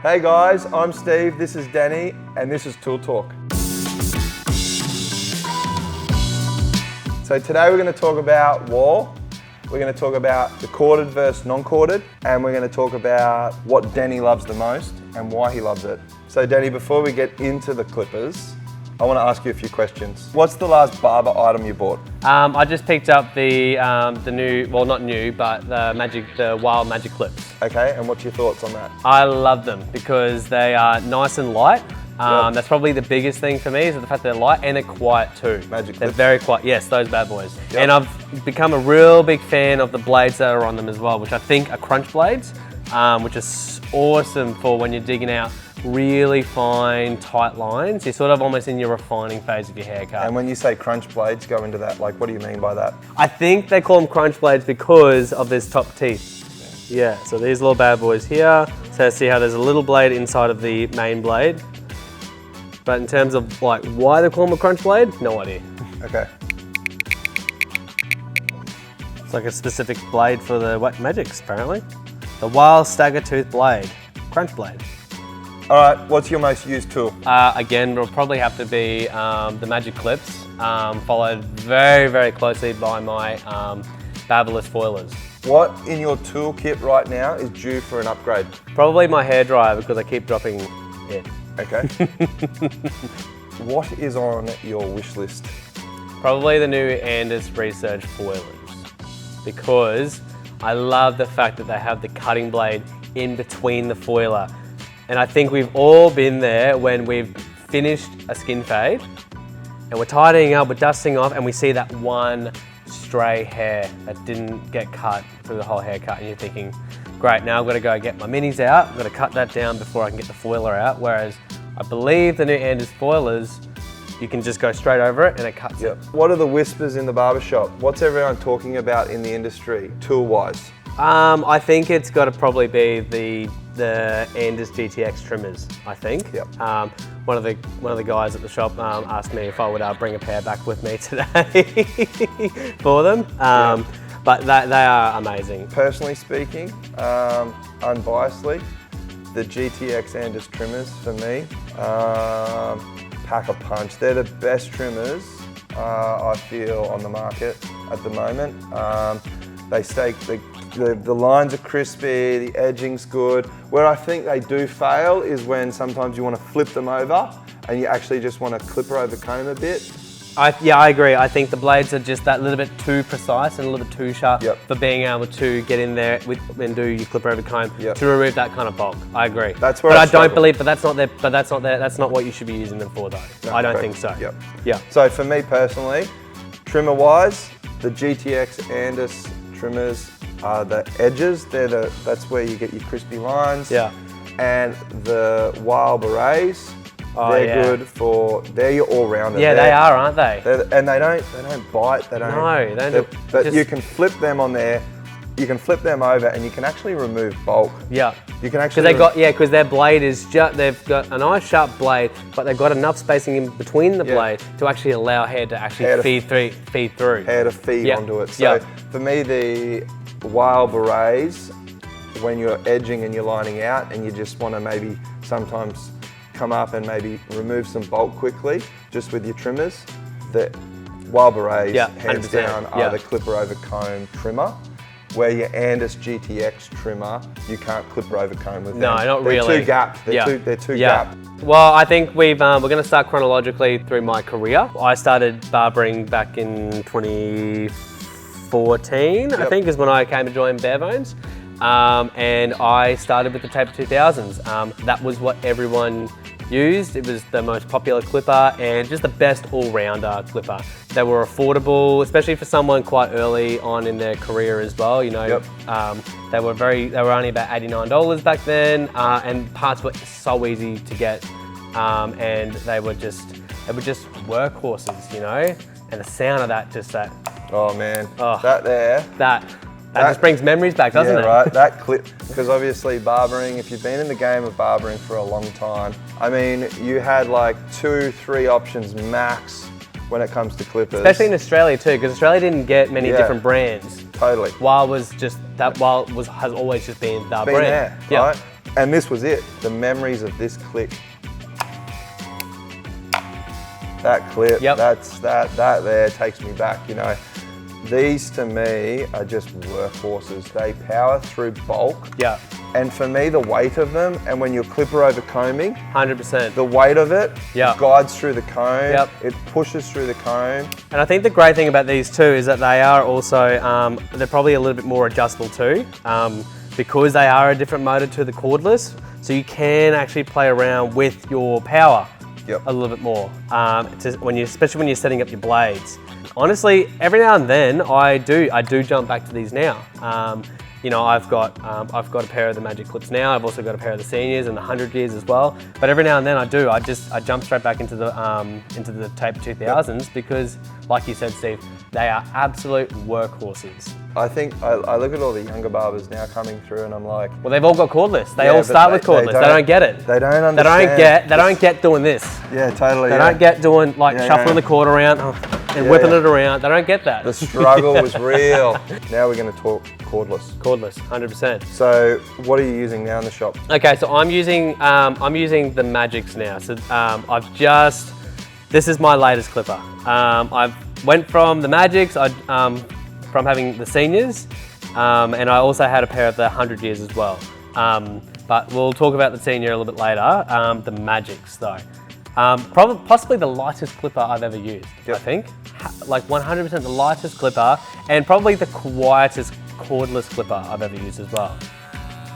Hey guys, I'm Steve, this is Denny, and this is Tool Talk. So today we're going to talk about Wahl, we're going to talk about the corded versus non-corded, and we're going to talk about what Denny loves the most and why he loves it. So Denny, before we get into the clippers, I want to ask you a few questions. What's the last barber item you bought? I just picked up the new, well not new, but the Wahl Magic Clips. Okay, and what's your thoughts on that? I love them because they are nice and light. That's probably the biggest thing for me is the fact they're light and they're quiet too. Magic They're Clips. very quiet, yes, those bad boys. Yep. And I've become a real big fan of the blades that are on them as well, which I think are crunch blades, which is awesome for when you're digging out really fine, tight lines. You're sort of almost in your refining phase of your haircut. And when you say crunch blades, go into that, like what do you mean by that? I think they call them crunch blades because of this top teeth. Yeah, so these little bad boys here. So see how there's a little blade inside of the main blade. But in terms of like why they call them a crunch blade, no idea. Okay. It's like a specific blade for the wet magics apparently. The Wahl stagger tooth blade, crunch blade. All right, what's your most used tool? Again, will probably have to be the Magic Clips, followed very, very closely by my BaBylissPRO foilers. What in your toolkit right now is due for an upgrade? Probably my hairdryer because I keep dropping it. Okay. What is on your wish list? Probably the new Andis Resurge foilers because I love the fact that they have the cutting blade in between the foiler. And I think we've all been there when we've finished a skin fade and we're tidying up, we're dusting off, and we see that one stray hair that didn't get cut through the whole haircut, and you're thinking, great, now I've got to go get my minis out, I've got to cut that down before I can get the foiler out, whereas I believe the new Andis foilers, you can just go straight over it and it cuts it. What are the whispers in the barbershop? What's everyone talking about in the industry, tool-wise? I think it's got to probably be the Andis GTX trimmers, I think. Yep. One of the guys at the shop asked me if I would bring a pair back with me today for them. But they are amazing. Personally speaking, unbiasedly, the GTX Andis trimmers for me pack a punch. They're the best trimmers I feel on the market at the moment. They stay. The lines are crispy, the edging's good. Where I think they do fail is when sometimes you want to flip them over and you actually just want to clipper over comb a bit. Yeah, I agree. I think the blades are just that little bit too precise and a little bit too sharp for being able to get in there and do your clipper over comb to remove that kind of bulk. I agree. That's where I don't believe, but that's not what you should be using them for though. No, I don't correct. think so. Yep. Yeah. So for me personally, trimmer wise, the GTX Andis trimmers are the edges. That's where you get your crispy lines. Yeah. And the Wahl berets, they're your all-rounder. Yeah, they are, aren't they? And they don't bite. They don't. No, they don't. But you can flip them on there. You can flip them over, and you can actually remove bulk. Yeah. You can actually. Because their blade is they've got a nice sharp blade, but they've got enough spacing in between the blade to actually allow hair to actually feed through. Hair to feed onto it. So for me, the Wahl berets, when you're edging and you're lining out, and you just want to maybe sometimes come up and maybe remove some bulk quickly, just with your trimmers, the Wahl berets, hands down, are the clipper over comb trimmer. Where your Andis GTX trimmer, you can't clipper over comb with them. No, not really. They're too gapped. They're too gapped. Well, I think we're going to start chronologically through my career. I started barbering back in 2014, I think, is when I came to join Bare Bones. And I started with the Taper 2000s. That was what everyone used. It was the most popular clipper and just the best all-rounder clipper. They were affordable, especially for someone quite early on in their career as well. You know, they were only about $89 back then, and parts were so easy to get, and they were just workhorses, you know. And the sound of that, oh man, that just brings memories back, doesn't it? Yeah, right, that clip, because obviously barbering, if you've been in the game of barbering for a long time, I mean, you had like 2-3 options max when it comes to clippers. Especially in Australia too, because Australia didn't get many different brands. Totally. Wahl has always just been the brand. There, right? And this was it. The memories of this click. That clip, Yep. that there takes me back, you know. These to me are just workhorses. They power through bulk. Yeah. And for me, the weight of them, and when you're clipper over combing, 100%. the weight of it Yeah. guides through the comb, Yep. it pushes through the comb. And I think the great thing about these too is that they are also, they're probably a little bit more adjustable too, because they are a different motor to the cordless. So you can actually play around with your power a little bit more, especially when you're setting up your blades. Honestly, every now and then I do jump back to these now. You know, I've got a pair of the Magic Clips now. I've also got a pair of the Seniors and the 100 gears as well. But every now and then I jump straight back into the Taper 2000s because, like you said, Steve, they are absolute workhorses. I think I look at all the younger barbers now coming through, and I'm like, well, they've all got cordless. They all start with cordless. They don't get it. They don't understand. They don't get doing this. Yeah, totally. They don't get doing like shuffling the cord around and whipping it around. They don't get that. The struggle was real. Now we're going to talk cordless. Cordless, 100%. So, what are you using now in the shop? Okay, so I'm using the Magics now. So this is my latest clipper. I've went from the Magics, from having the Seniors, and I also had a pair of the 100 years as well. But we'll talk about the Senior a little bit later. The Magics though. Possibly the lightest clipper I've ever used, I think. Like 100% the lightest clipper, and probably the quietest cordless clipper I've ever used as well.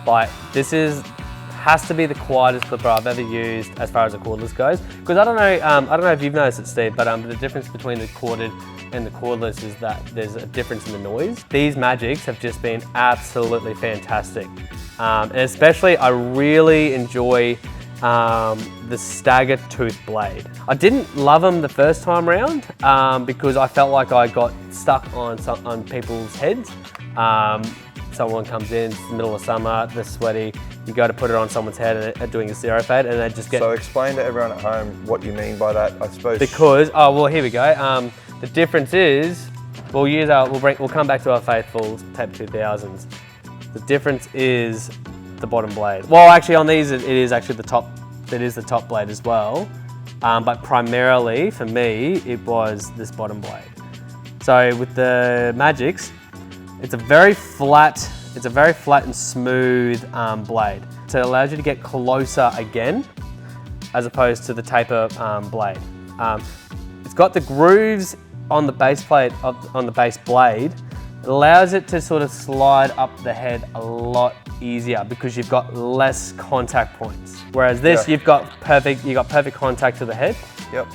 Like, this has to be the quietest clipper I've ever used as far as the cordless goes. Because I don't know if you've noticed it, Steve, but the difference between the corded and the cordless is that there's a difference in the noise. These Magics have just been absolutely fantastic. And especially, I really enjoy the stagger tooth blade. I didn't love them the first time round because I felt like I got stuck on people's heads. Someone comes in, it's the middle of summer, they're sweaty, you go to put it on someone's head and they're doing a zero fade and they just get... So explain to everyone at home what you mean by that, I suppose. Because, oh well, here we go. The difference is, we'll come back to our faithful Taper 2000s. The difference is the bottom blade. Well, actually on these, it is actually the top blade as well. But primarily for me, it was this bottom blade. So with the Magics, it's a very flat and smooth blade. So it allows you to get closer again, as opposed to the taper blade. It's got the grooves on the base plate, on the base blade. It allows it to sort of slide up the head a lot easier because you've got less contact points. Whereas this, you've got perfect contact to the head.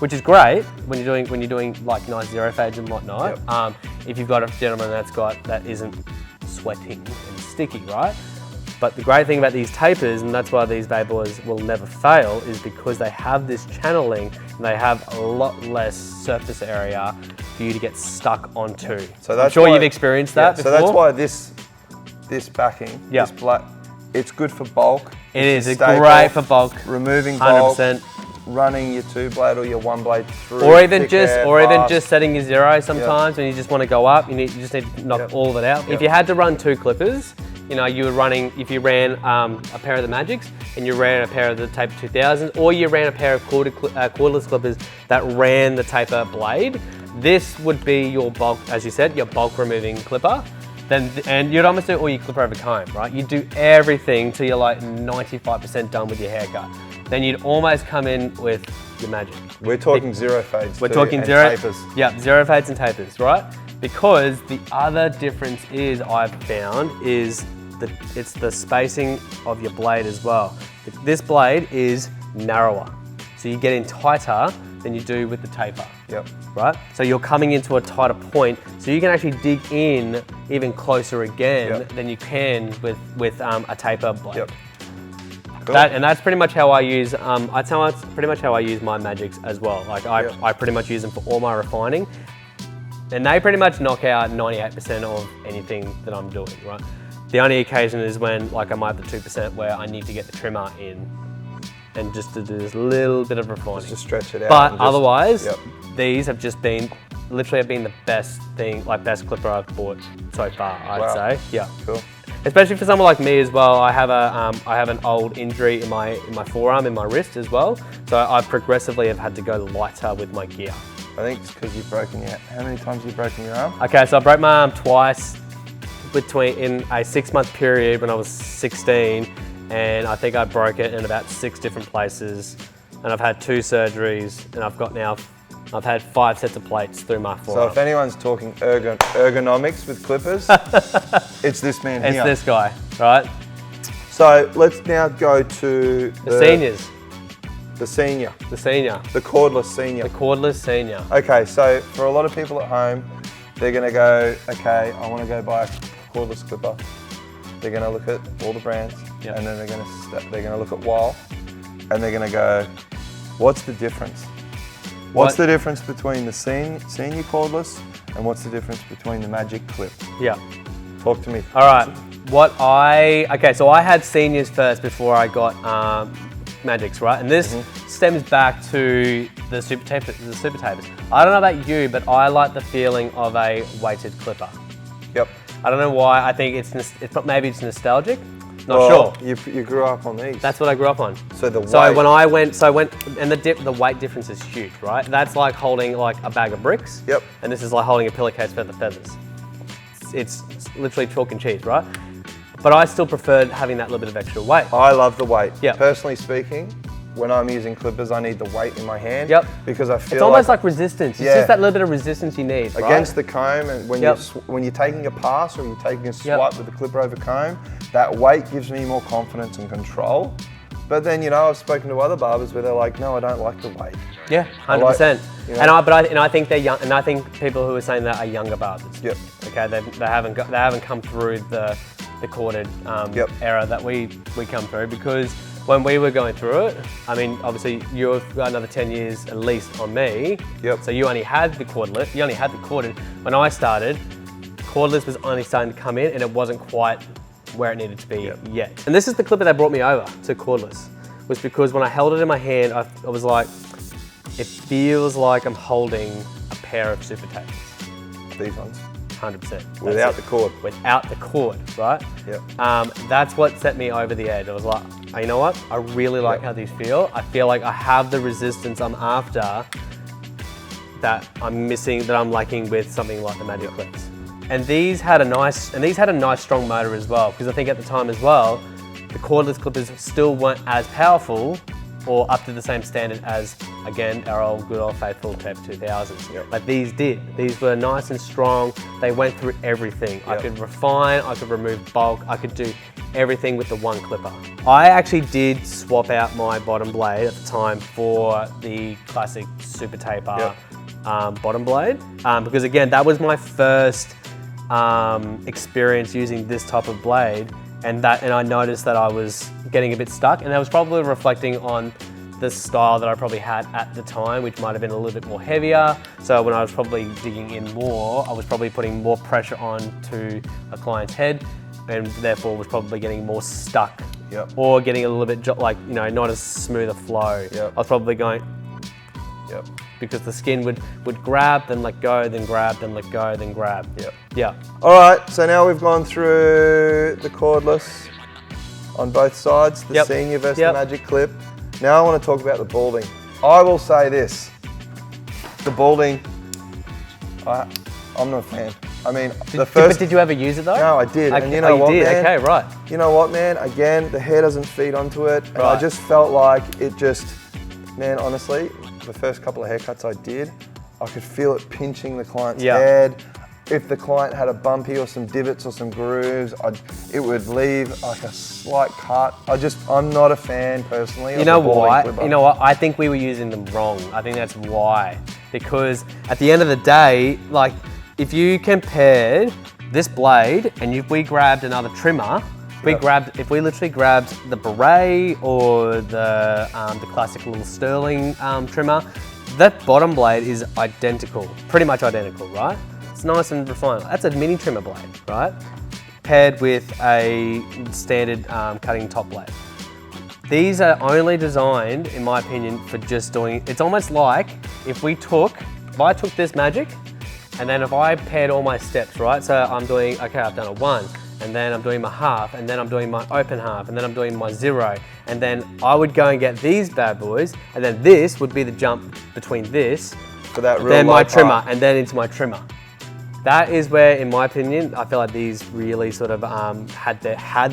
Which is great when you're doing like nice zero fades and whatnot. If you've got a gentleman that isn't sweating and sticky, right? But the great thing about these tapers, and that's why these bad boys will never fail, is because they have this channeling and they have a lot less surface area for you to get stuck onto. So I'm sure you've experienced that before. So that's why this backing, this black, it's good for bulk. It's great for bulk. Removing 100%. bulk. Running your 2-blade or your 1-blade through, or even just setting your zero sometimes when you just want to go up. You just need to knock all of it out. If you had to run 2 clippers, you know, if you ran a pair of the Magics and you ran a pair of the Taper 2000s, or you ran a pair of cordless clippers that ran the taper blade, this would be your bulk, as you said, your bulk removing clipper. And you'd almost do all your clipper over comb, right? You do everything till you're like 95% done with your haircut. Then you'd almost come in with your Magic. We're talking zero fades. We're talking zero tapers. Yeah, zero fades and tapers, right? Because the other difference I've found is it's the spacing of your blade as well. This blade is narrower, so you get in tighter than you do with the taper. Right? So you're coming into a tighter point, so you can actually dig in even closer again than you can with a taper blade. Cool. And that's pretty much how I use. That's pretty much how I use my Magics as well. Like I pretty much use them for all my refining, and they pretty much knock out 98% of anything that I'm doing. Right. The only occasion is when like I might have the 2% where I need to get the trimmer in, and just to do this little bit of refining. Just to stretch it out. But otherwise, these have just been literally the best clipper I've bought so far. I'd say. Yeah. Cool. especially for someone like me as well. I have an old injury in my forearm, in my wrist as well. So I progressively have had to go lighter with my gear. I think it's because you've broken your, how many times have you broken your arm? Okay, so I broke my arm twice in a 6-month period when I was 16, and I think I broke it in about 6 different places, and I've had 2 surgeries, and I've had 5 sets of plates through my forearm. So if anyone's talking ergonomics with clippers, it's this man here. It's this guy, right? So let's now go to The seniors. The senior. The senior. The cordless senior. The cordless senior. Okay, so for a lot of people at home, they're gonna go, okay, I wanna go buy a cordless clipper. They're gonna look at all the brands, Yep. and then they're gonna look at Wahl, and they're gonna go, what's the difference? What's the difference between the senior cordless, and what's the difference between the magic clip? Yeah. Talk to me. All right. Okay, so I had seniors first before I got magics, right? And this stems back to the super tapers. I don't know about you, but I like the feeling of a weighted clipper. Yep. I don't know why. I think maybe it's nostalgic. Not Well, sure. You grew up on these. That's what I grew up on. So the weight. And the difference is huge, right? That's like holding like a bag of bricks. Yep. And this is like holding a pillowcase for the feathers. It's literally chalk and cheese, right? But I still preferred having that little bit of extra weight. I love the weight. Yep. Personally speaking, when I'm using clippers, I need the weight in my hand. Yep. Because I feel It's almost like resistance. It's Yeah. just that little bit of resistance you need, right? against the comb, and when Yep. you're taking a pass or you're taking a swipe with the clipper over comb, that weight gives me more confidence and control. But then, you know, I've spoken to other barbers where they're like, no, I don't like the weight. Yeah, 100%. you know- And I think they're young, and I think people who are saying that are younger barbers. Yep. Okay, they haven't come through the corded Yep. era that we come through, because when we were going through it, I mean, obviously you've got another 10 years at least on me. Yep. So you only had the cordless. You only had the corded. When I started, cordless was only starting to come in, and it wasn't quite where it needed to be yet. And this is the clipper that brought me over to cordless, was because when I held it in my hand, I was like, it feels like I'm holding a pair of super tapers. These ones. 100%. Without the cord. Without the cord, right? Yep. That's what set me over the edge. I was like, oh, you know what? I really like how these feel. I feel like I have the resistance I'm after that I'm missing, that I'm lacking with something like the Magic Clips. And these had a nice strong motor as well, because I think at the time as well, the cordless clippers still weren't as powerful or up to the same standard as, again, our old good old faithful Taper 2000s. Yep. But these did. These were nice and strong. They went through everything. I could refine, I could remove bulk, I could do everything with the one clipper. I actually did swap out my bottom blade at the time for the classic Super Taper bottom blade, because again, that was my first experience using this type of blade, and I noticed that I was getting a bit stuck, and that was probably reflecting on the style that I probably had at the time, which might have been a little bit more heavier. So when I was probably digging in more, I was probably putting more pressure onto a client's head, and therefore was probably getting more stuck, or getting a little bit not as smooth a flow. I was probably going, because the skin would grab, then let go, then grab, then let go, then grab. All right, so now we've gone through the cordless on both sides, the senior versus the Magic Clip. Now I want to talk about the balding. I will say this, the balding, I'm not a fan. I mean, but did you ever use it though? No, I did. Okay. And you know what, man? Okay, right. You know what, man? Again, the hair doesn't feed onto it. And I just felt like it just, man, honestly, the first couple of haircuts I did, I could feel it pinching the client's head. If the client had a bumpy or some divots or some grooves, it would leave like a slight cut. I'm not a fan personally. You know why? You know what? I think we were using them wrong. I think that's why. Because at the end of the day, like if you compared this blade and if we grabbed another trimmer, if we literally grabbed the beret or the classic little Sterling trimmer, that bottom blade is identical, pretty much identical, right? It's nice and refined. That's a mini trimmer blade, right? Paired with a standard cutting top blade. These are only designed, in my opinion, for just doing, it's almost like if I took this Magic, and then if I paired all my steps, right? So I'm doing, okay, I've done a 1, and then I'm doing my half, and then I'm doing my open half, and then I'm doing my 0, and then I would go and get these bad boys, and then this would be the jump between this, For that real then low my trimmer, part. and then into my trimmer. That is where, in my opinion, I feel like these really sort of had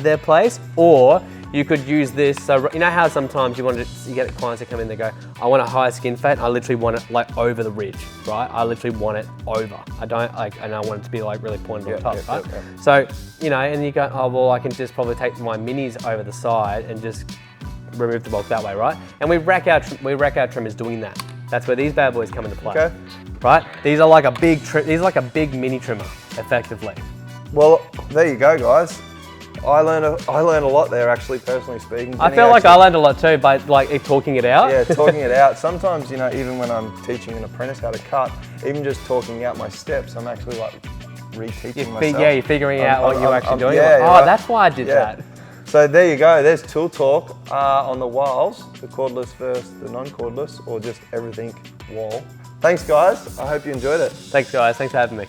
their place. Or you could use this. So you know how sometimes you get clients that come in, they go, I want a higher skin fat. I literally want it like over the ridge, right? I literally want it over. I don't like, and I want it to be like really pointed on top, right? So you know, and you go, oh well, I can just probably take my minis over the side and just remove the bulk that way, right? And we rack our trimmers doing that. That's where these bad boys come into play. Okay. Right? These are like a big mini trimmer, effectively. Well, there you go, guys. I learned a lot there, actually, personally speaking. I feel like I learned a lot too by like talking it out. Yeah, talking it out. Sometimes, you know, even when I'm teaching an apprentice how to cut, even just talking out my steps, I'm actually like reteaching myself. Yeah, you're figuring out what you're actually doing. Yeah, oh, right. that's why I did that. So there you go, there's tool talk on the Wahls, the cordless versus the non-cordless, or just everything Wahl. Thanks guys, I hope you enjoyed it. Thanks guys, thanks for having me.